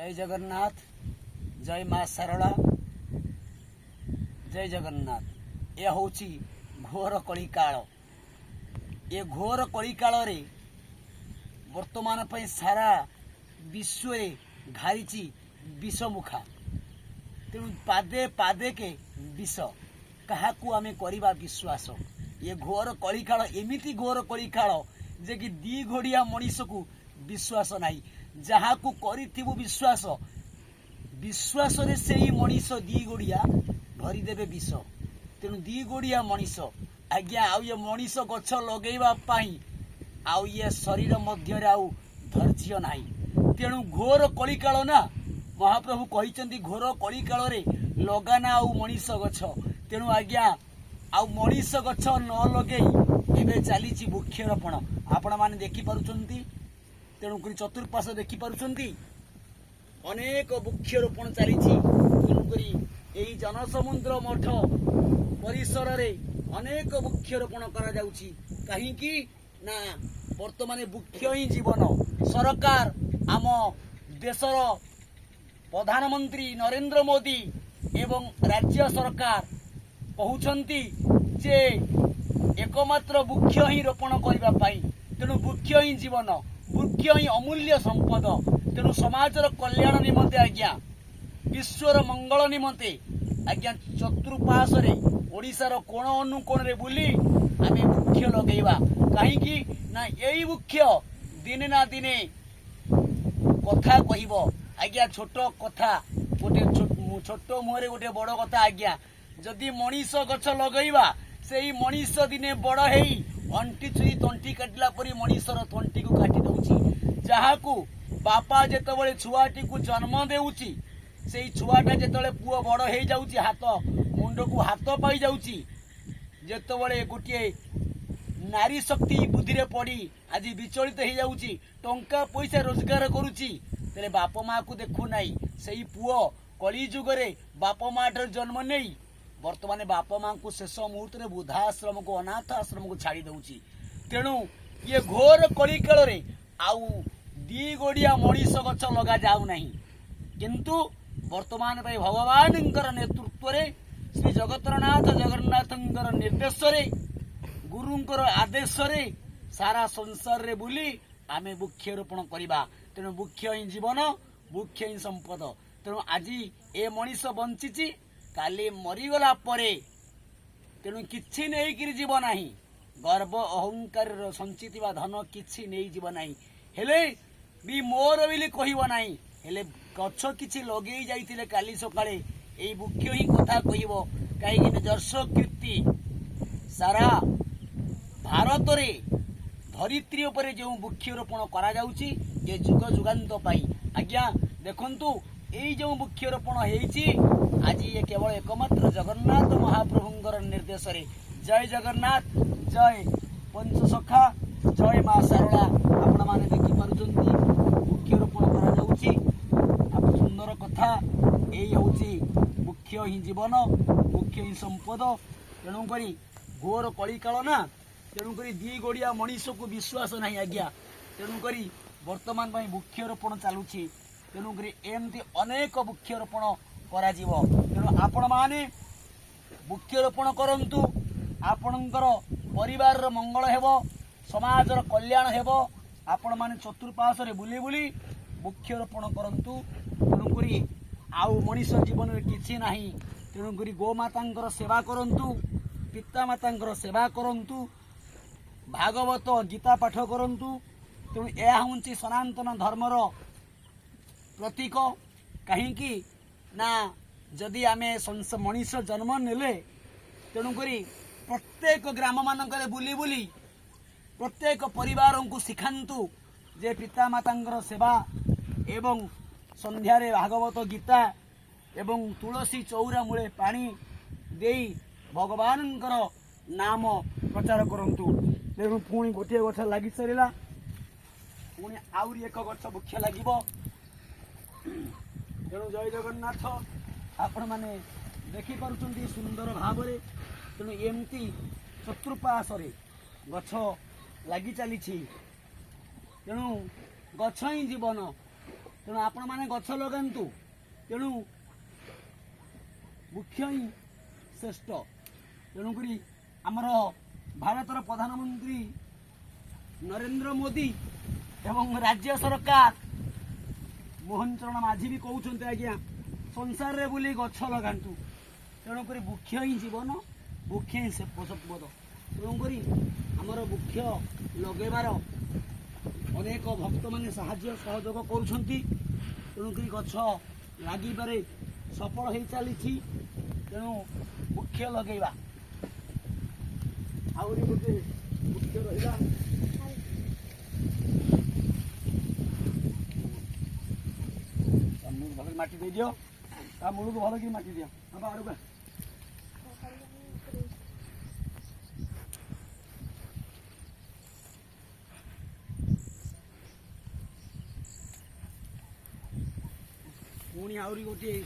जय जगन्नाथ, जय माँ सारला, जय जगन्नाथ। यह हूँ घोर कली काल। ये घोर कली काल रे वर्तमान पर सारा विश्व रे घारी विषमुखा। तेणु पादे पादे के विष क्या आम करवा विश्वास। ये घोर कली काल एमती घोर कली काल जे कि दी घोड़िया मनीष को विश्वास नहीं। जहाँ को करिथिबु विश्वास विश्वास रे से ही मनीष दी गोड़िया भरीदेवे विष। तेणु दी गोड़िया मनीष आज्ञा आउ ये मनीष गछ लगेवा पाई आउ ये शरीर मध्य आउ धैर्य नाही। तेणु घोर कली काल ना महाप्रभु कहिचंती घोर कली काल रे लगाना आउ मनीष गछ। तेणु आज्ञा आउ मनीष गछ न लगेई एबे चलीची वृक्षरोपण आपण माने देखि पारुचंती। तेणुक चतुर्पाश देखि पारुचंती अनेक वृक्षरोपण चली। तेणुक यही जनसमुद्र मठ परिसर रे अनेक वृक्षरोपण करा जाउची। काहींकी ना वर्तमान वृक्ष ही जीवन। सरकार आम देशर प्रधानमंत्री नरेंद्र मोदी एवं राज्य सरकार कहउछंती जे एकमात्र वृक्ष ही रोपण करबा पाई। तेणु वृक्ष ही जीवन, वृक्ष ही अमूल्य संपद। तेणु समाजर कल्याण निमंते आज्ञा विश्वर मंगल निमंते आज्ञा चतुर्पाशरे ओडिशार कोण अनुकोण रे बुली आमे वृक्ष लगेवा। काहींकी ना एई वृक्ष दिने ना दिने कथा कहिबो। आज्ञा छोट कथा गोटे छोट मुहरे गोटे बड़ कथा। आज्ञा जदि मनीष गछ लगेवा सेई मनीष दिने बड़ हेई अंटी छुरी तंटी काटिला परी मनीषर तंटी को काटी दउची। जहाँ को बापा जेतबळे छुआटी को जन्म देउची सेई छुआटा जेतबळे पुओ बड़ हेई जाउची हाथ मुंड को हाथ पाई जाउची। जेतबळे गोटे नारी शक्ति बुद्धि रे पड़ी आज विचलित हो जाउची टंका पैसा रोजगार करुची तेरे बाप माँ को देखु नाई। सेई पुओ कली जुग रे बाप माँ ठार जन्म नहीं वर्तमान बाप माँ को शेष मुहूर्त में वृद्धाश्रम को अनाथ आश्रम को छाड़ी दउची। तेणु ये घोर कली काल रे आउ दी गोड़िया मनीष गछ लगा जाऊ नहीं। किंतु वर्तमान भाई भगवान नेतृत्व रे श्री जगतरनाथ जगन्नाथ निर्देश रे गुरुंकर आदेश रे सारा संसार रे बुली आमे वृक्षरोपण करवा। तेणु वृक्ष ही जीवन, वृक्ष ही संपद। तेणु आज ए मनीष बंची काली मरीगला परे तेणु किछि नहीं जीव नाही। गर्व अहंकार संचित धन किछि नहीं जीव नाही। हेले भी मोर बिली कहब नाही। हेले गछ किछि लगे जाइतिले काली सकाळे एई वृक्ष ही कथा कहब। कहीं निजर्ष कीर्ति सारा भारत रे धरित्री उपरे जो वृक्षरोपण करा जाउची ये जुग जुगांत पाई। आज्ञा देखंतु एई जो वृक्षरोपण हेइची आज ये केवल एकमात्र जगन्नाथ महाप्रभुंकर निर्देश रे। जय जगन्नाथ, जय पंचसखा, जय माँ सारला। आपण माने देखि पारुचंती वृक्षरोपण करा जाउची। आप सुंदर कथा एई होउची वृक्ष ही जीवन, वृक्ष ही संपद। तेणु करी घोर कली काल ना तेणु करी दी गोड़िया मनीष को विश्वास नहीं। आज्ञा तेणु करी वर्तमान भाई वृक्षरोपण चलुची। तेणु करी एमती अनेक वृक्षरोपण करा जीवो। तेणु आपण माने वृक्षरोपण करंतु आपणकर परिवार रो मंगल हेबो, समाजर कल्याण हेबो। आपण माने चतुर्पाश रे बुली बुली वृक्षरोपण करंतु। तेणु करी आउ मनीष जीवन रे किछि नाही। तेणु करी गोमातांकर सेवा करंतु, पिता मातांकर सेवा करंतु, भागवत गीता पाठ करंतु। तेणु यह हूँ सनातन धर्मर प्रतीक। कहीं ना जदि आमे मनीष जन्म नेले तेणुक प्रत्येक ग्राम मानक बुली बुली प्रत्येक परिवार को शिखातु जे पिता माता सेवा एवं संध्यारे भागवत गीता एवं तुलसी चौरा मूले पानी देई भगवानंकर नाम प्रचार करंतु। तेणु पुणी गोटे गछ लगी सारा पुणी आउरी एक गछ वृक्ष लगिबो। तेणु जय जगन्नाथ आपण माने देखि पारुचंती सुंदर भाव रे। तेणु एमती चतुर्पाश रे गछ लगी चली। तेणु गछ ही जीवन, ତେଣୁ ଆପଣମାନେ ଗଛ ଲଗାନ୍ତୁ। ତେଣୁ ବୃକ୍ଷ ହିଁ ଶ୍ରେଷ୍ଠ। ତେଣୁକରି ଆମର ଭାରତର ପ୍ରଧାନମନ୍ତ୍ରୀ ନରେନ୍ଦ୍ର ମୋଦି ଏବଂ ରାଜ୍ୟ ସରକାର ମୋହନ ଚରଣ ମାଝୀ ବି କହୁଛନ୍ତି ଆଜ୍ଞା ସଂସାରରେ ବୁଲି ଗଛ ଲଗାନ୍ତୁ। ତେଣୁକରି ବୃକ୍ଷ ହିଁ ଜୀବନ, ବୃକ୍ଷ ହିଁ ସମ୍ପଦ। ତେଣୁକରି ଆମର ବୃକ୍ଷ ଲଗାଇବାର ଅନେକ ଭକ୍ତମାନେ ସାହାଯ୍ୟ ସହଯୋଗ କରୁଛନ୍ତି। ତେଣୁକରି ଗଛ ଲାଗିବାରେ ସଫଳ ହେଇ ଚାଲିଛି। ତେଣୁ ବୃକ୍ଷ ଲଗାଇବା। ଆହୁରି ଗୋଟେ ବୃକ୍ଷ ରହିଲା। ଭଲ ମାଟି ଦେଇଦିଅ, ତା ମୂଳକୁ ଭଲ କି ମାଟି ଦିଅ। ଆଡ଼କୁ ପୁଣି ଆହୁରି ଗୋଟିଏ